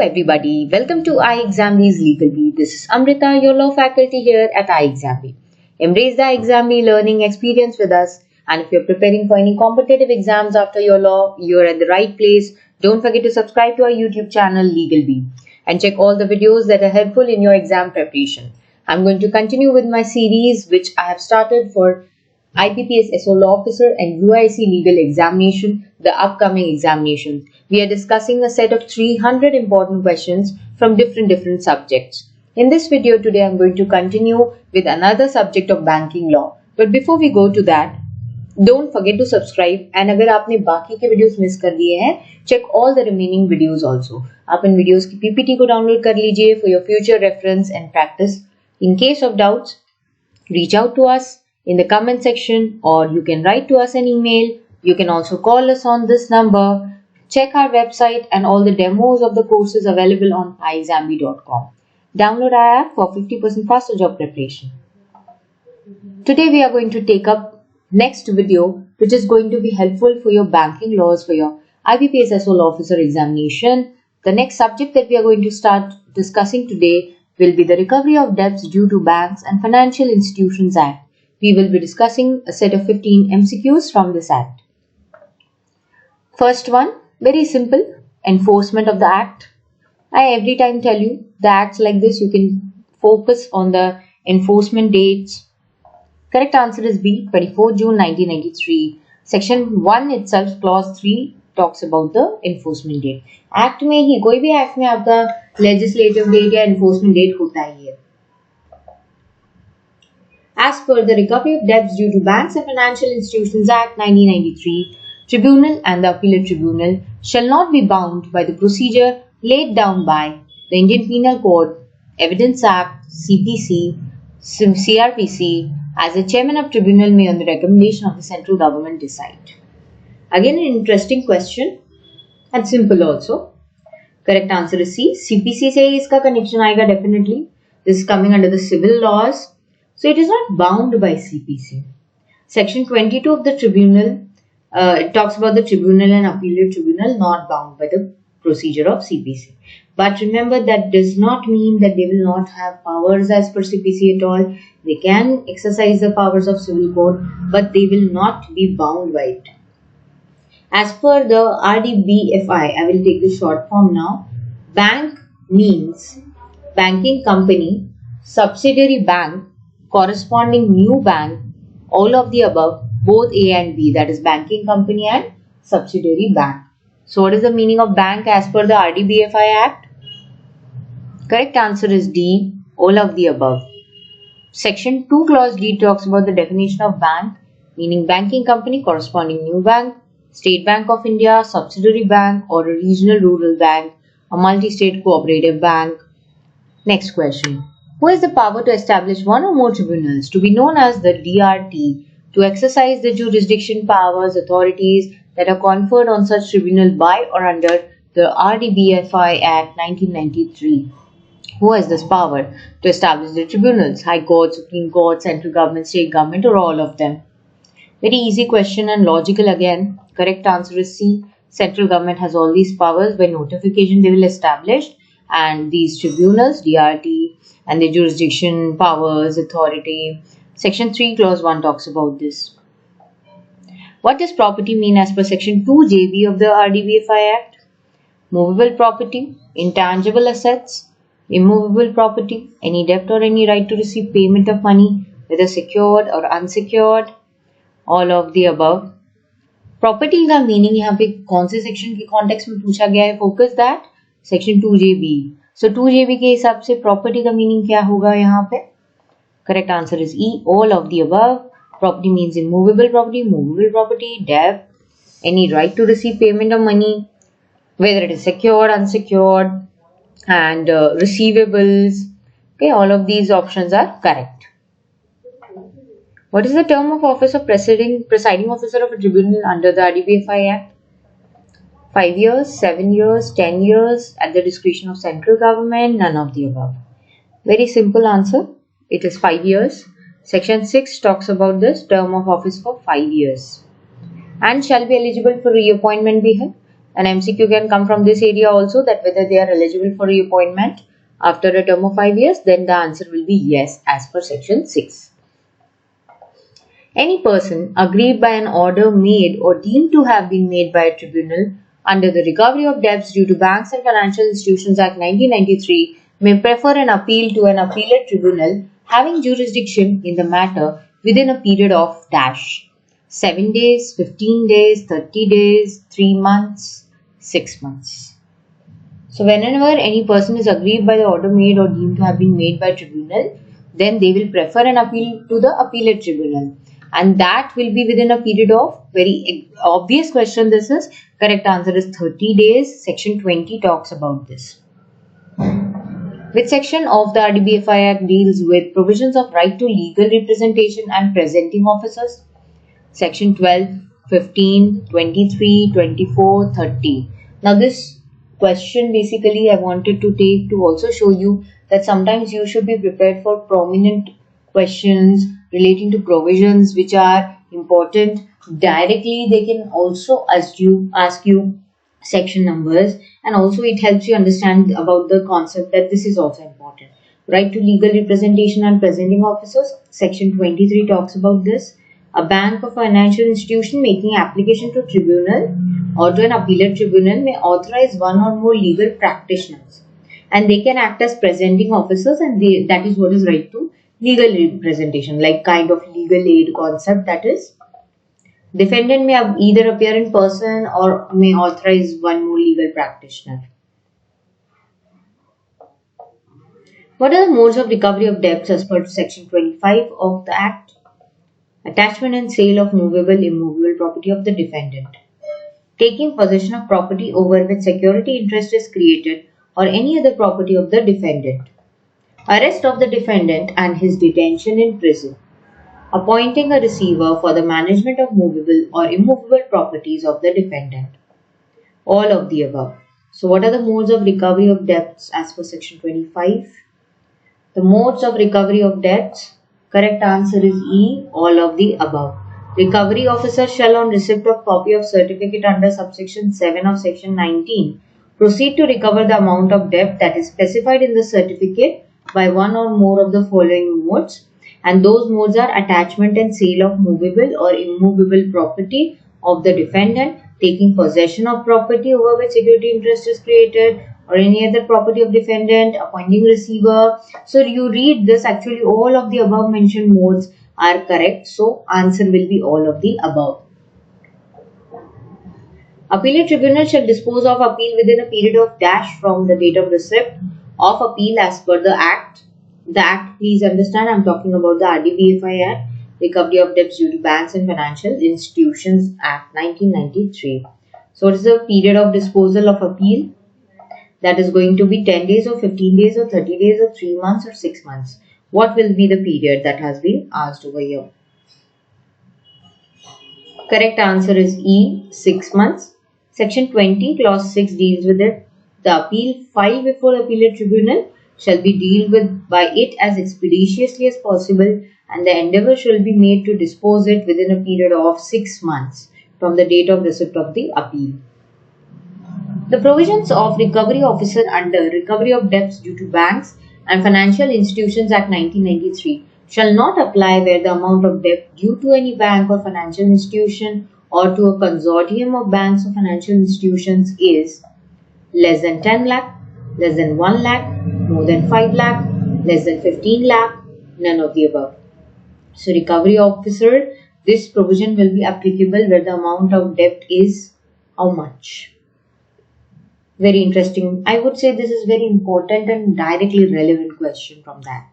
everybody, welcome to iExamBee's Legalbee. This is Amrita, your law faculty here at iExamBee. Embrace the iExamBee learning experience with us, and if you're preparing for any competitive exams after your law, you're at the right place. Don't forget to subscribe to our YouTube channel Legalbee and check all the videos that are helpful in your exam preparation. I'm going to continue with my series which I have started for IBPS SO Law Officer and UIIC Legal Examination, the upcoming examinations. We are discussing a set of 300 important questions from different subjects. In this video today, I'm going to continue with another subject of banking law. But before we go to that, don't forget to subscribe, and अगर आपने बाकी के videos miss कर दिए हैं, check all the remaining videos also. आप इन videos की PPT को download कर लीजिए for your future reference and practice. In case of doubts, reach out to us in the comment section, or you can write to us an email. You can also call us on this number. Check our website and all the demos of the courses available on iexambee.com. Download our app for 50% faster job preparation. Today we are going to take up next video which is going to be helpful for your banking laws for your IBPS SO Law Officer examination. The next subject that we are going to start discussing today will be the Recovery of Debts Due to Banks and Financial Institutions Act. We will be discussing a set of 15 MCQs from this Act. First one, very simple, enforcement of the Act. I every time tell you the Acts like this, you can focus on the enforcement dates. Correct answer is B, 24 June 1993. Section 1 itself, clause 3 talks about the enforcement date. Act में ही कोई भी act में आपका legislative date या enforcement date होता ही है. As per the Recovery of Debts Due to Banks and Financial Institutions Act 1993, Tribunal and the Appellate Tribunal shall not be bound by the procedure laid down by the Indian Penal Code, Evidence Act, CPC, CRPC, as the chairman of tribunal may on the recommendation of the central government decide. Again an interesting question and simple also. Correct answer is C. CPC से ही इसका connection आएगा definitely. This is coming under the civil laws. So it is not bound by CPC. Section 22 of the tribunal, it talks about the tribunal and appellate tribunal not bound by the procedure of CPC. But remember, that does not mean that they will not have powers as per CPC at all. They can exercise the powers of civil code, but they will not be bound by it. As per the RDBFI, I will take the short form now. Bank means banking company, subsidiary bank, corresponding new bank, all of the above, both A and B, that is banking company and subsidiary bank. So what is the meaning of bank as per the RDBFI Act? Correct answer is D, all of the above. Section 2 clause D talks about the definition of bank, meaning banking company, corresponding new bank, State Bank of India, subsidiary bank or a regional rural bank, a multi-state cooperative bank. Next question. Who has the power to establish one or more tribunals to be known as the DRT to exercise the jurisdiction powers, authorities that are conferred on such tribunal by or under the RDBFI Act 1993? Who has this power to establish the tribunals? High Court, Supreme Court, central government, state government, or all of them? Very easy question and logical again. Correct answer is C. Central government has all these powers. By notification they will establish, and these tribunals, DRT, and the jurisdiction, powers, authority. Section 3 clause 1 talks about this. What does property mean as per section 2JB of the RDBFI Act? Movable property, intangible assets, immovable property, any debt or any right to receive payment of money, whether secured or unsecured, all of the above. Property का meaning यहाँ पे कौन से section के context में पूछा गया है? Focus that section 2JB. So 2JB के हिसाब से property का meaning क्या होगा यहाँ पे? Correct answer is E, all of the above. Property means immovable property, movable property, debt, any right to receive payment of money, whether it is secured, unsecured, and receivables. Okay, all of these options are correct. What is the term of office of presiding officer of a tribunal under the RDBFI Act? 5 years, 7 years, 10 years, at the discretion of central government, none of the above. Very simple answer. It is 5 years. Section 6 talks about this term of office for 5 years. And shall be eligible for reappointment भी है. An MCQ can come from this area also, that whether they are eligible for reappointment after a term of 5 years, then the answer will be yes as per section 6. Any person aggrieved by an order made or deemed to have been made by a tribunal under the Recovery of Debts Due to Banks and Financial Institutions Act 1993 may prefer an appeal to an appellate tribunal having jurisdiction in the matter within a period of dash 7 days, 15 days, 30 days, 3 months, 6 months. So whenever any person is aggrieved by the order made or deemed to have been made by tribunal, then they will prefer an appeal to the appellate tribunal, and that will be within a period of, very obvious question this is, correct answer is 30 days. Section 20 talks about this. Which section of the RDBFI Act deals with provisions of right to legal representation and presenting officers? Section 12, 15, 23, 24, 30. Now this question basically I wanted to take to also show you that sometimes you should be prepared for prominent questions relating to provisions which are important. Directly they can also ask you section numbers, and also it helps you understand about the concept that this is also important. Right to legal representation and presenting officers, section 23 talks about this. A bank or financial institution making application to tribunal or to an appellate tribunal may authorize one or more legal practitioners, and they can act as presenting officers, and that is what is right to legal representation, like kind of legal aid concept, that is. Defendant may either appear in person or may authorize one more legal practitioner. What are the modes of recovery of debts as per section 25 of the Act? Attachment and sale of movable, immovable property of the defendant. Taking possession of property over which security interest is created or any other property of the defendant. Arrest of the defendant and his detention in prison. Appointing a receiver for the management of movable or immovable properties of the defendant. All of the above. So what are the modes of recovery of debts as per section 25? The modes of recovery of debts, correct answer is E, all of the above. Recovery officer shall, on receipt of copy of certificate under subsection 7 of section 19, proceed to recover the amount of debt that is specified in the certificate by one or more of the following modes, and those modes are attachment and sale of movable or immovable property of the defendant, taking possession of property over which security interest is created or any other property of defendant, appointing receiver. So you read this, actually all of the above mentioned modes are correct. So answer will be all of the above. Appellate tribunal shall dispose of appeal within a period of dash from the date of receipt of appeal as per the Act. The Act, please understand, I am talking about the RDBFI Act, Recovery of Debts Due to Banks and Financial Institutions Act 1993. So what is the period of disposal of appeal? That is going to be 10 days or 15 days or 30 days or 3 months or 6 months. What will be the period that has been asked over here? Correct answer is E, 6 months. Section 20, clause 6 deals with it. The appeal filed before the appellate tribunal shall be dealt with by it as expeditiously as possible, and the endeavour shall be made to dispose it within a period of 6 months from the date of receipt of the appeal. The provisions of Recovery Officer under Recovery of Debts Due to Banks and Financial Institutions Act 1993 shall not apply where the amount of debt due to any bank or financial institution or to a consortium of banks or financial institutions is less than 10 lakh, less than 1 lakh, more than 5 lakh, less than 15 lakh, none of the above. So Recovery Officer, this provision will be applicable where the amount of debt is how much? Very interesting. I would say this is very important and directly relevant question from that.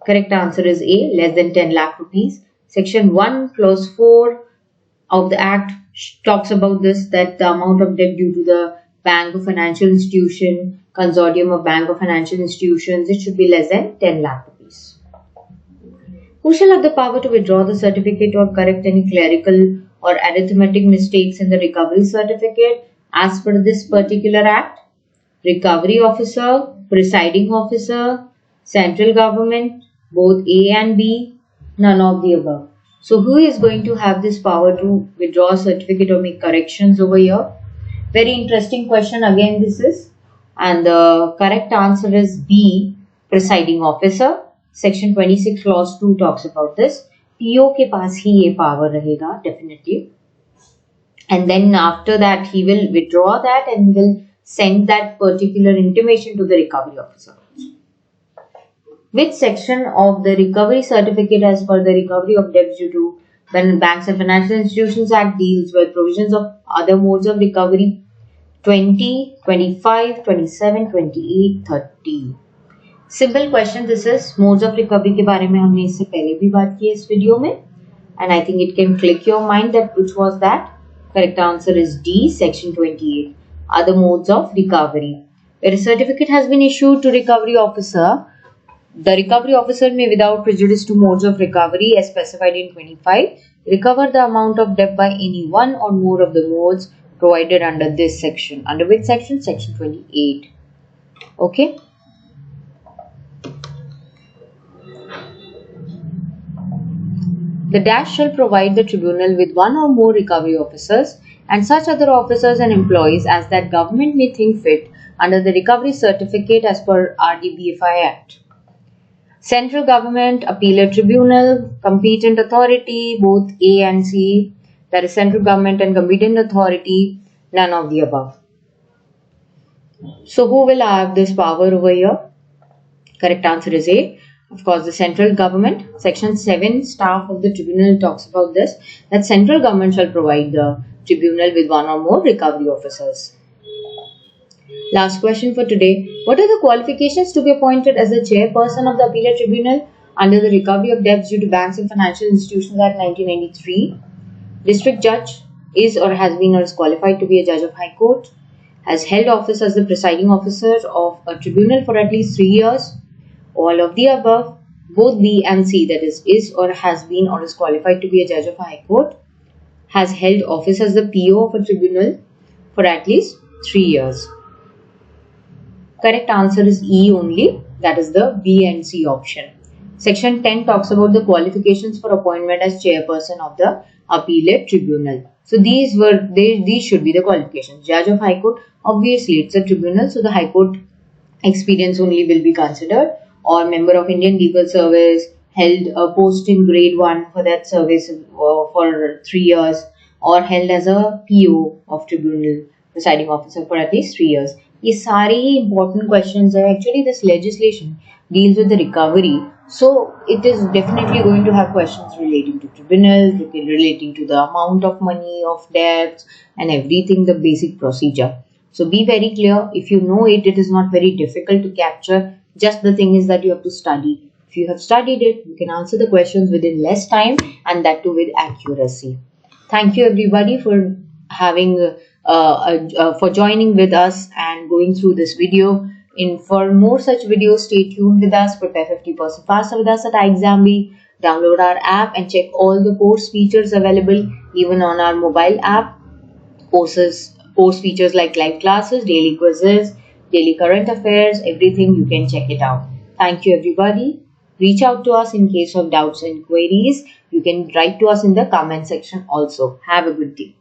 Correct answer is A, less than 10 lakh rupees. Section 1 clause 4 of the Act talks about this, that the amount of debt due to the bank or financial institution, consortium of bank or financial institutions, it should be less than 10 lakh rupees. Who shall have the power to withdraw the certificate or correct any clerical or arithmetic mistakes in the recovery certificate as per this particular Act? Recovery Officer, Presiding Officer, Central Government, both A and B, none of the above. So who is going to have this power to withdraw a certificate or make corrections over here? Very interesting question again this is. And the correct answer is B, presiding officer. Section 26 clause 2 talks about this. PO के पास ही ये power रहेगा definitely. And then after that he will withdraw that and will send that particular intimation to the recovery officer. Which section of the recovery certificate as per the recovery of debts due to when Banks and Financial Institutions Act deals with provisions of other modes of recovery? 20, 25, 27, 28, 30. Simple question this is. Modes of recovery के बारे में हमने इससे पहले भी बात की है इस वीडियो में. And I think it can click your mind that which was that. Correct answer is D, section 28. Other modes of recovery. Where a certificate has been issued to recovery officer, the recovery officer may, without prejudice to modes of recovery as specified in 25, recover the amount of debt by any one or more of the modes provided under this section. Under which section? Section 28. Okay. The dash shall provide the tribunal with one or more recovery officers and such other officers and employees as that government may think fit under the recovery certificate as per RDBFI Act. Central government, appellate tribunal, competent authority, both A and C, that is central government and competent authority, none of the above. So who will have this power over here? Correct answer is A. Of course, the central government. Section 7 staff of the tribunal talks about this, that central government shall provide the tribunal with one or more recovery officers. Last question for today. What are the qualifications to be appointed as the chairperson of the appellate tribunal under the Recovery of Debts due to Banks and Financial Institutions Act 1993? District judge is or has been or is qualified to be a judge of High Court, has held office as the presiding officer of a tribunal for at least 3 years. All of the above, both B and C, that is or has been or is qualified to be a judge of High Court, has held office as the PO of a tribunal for at least 3 years. Correct answer is E only, that is the B and C option. Section 10 talks about the qualifications for appointment as chairperson of the appellate tribunal. So these should be the qualifications. Judge of High Court, obviously it's a tribunal, so the High Court experience only will be considered. Or member of Indian Legal Service, held a post in grade 1 for that service for 3 years, or held as a PO of tribunal, presiding officer for at least 3 years. These are important questions. Actually, this legislation deals with the recovery, so it is definitely going to have questions relating to tribunal, relating to the amount of money, of debts, and everything, the basic procedure. So be very clear. If you know it, it is not very difficult to capture. Just the thing is that you have to study. If you have studied it, you can answer the questions within less time, and that too with accuracy. Thank you everybody for having for joining with us and going through this video. For more such videos, stay tuned with us. Prepare 50% faster with us at iExamBee. Download our app and check all the course features available even on our mobile app. Course features like live classes, daily quizzes, daily current affairs, everything, you can check it out. Thank you everybody. Reach out to us in case of doubts and queries. You can write to us in the comment section also. Have a good day.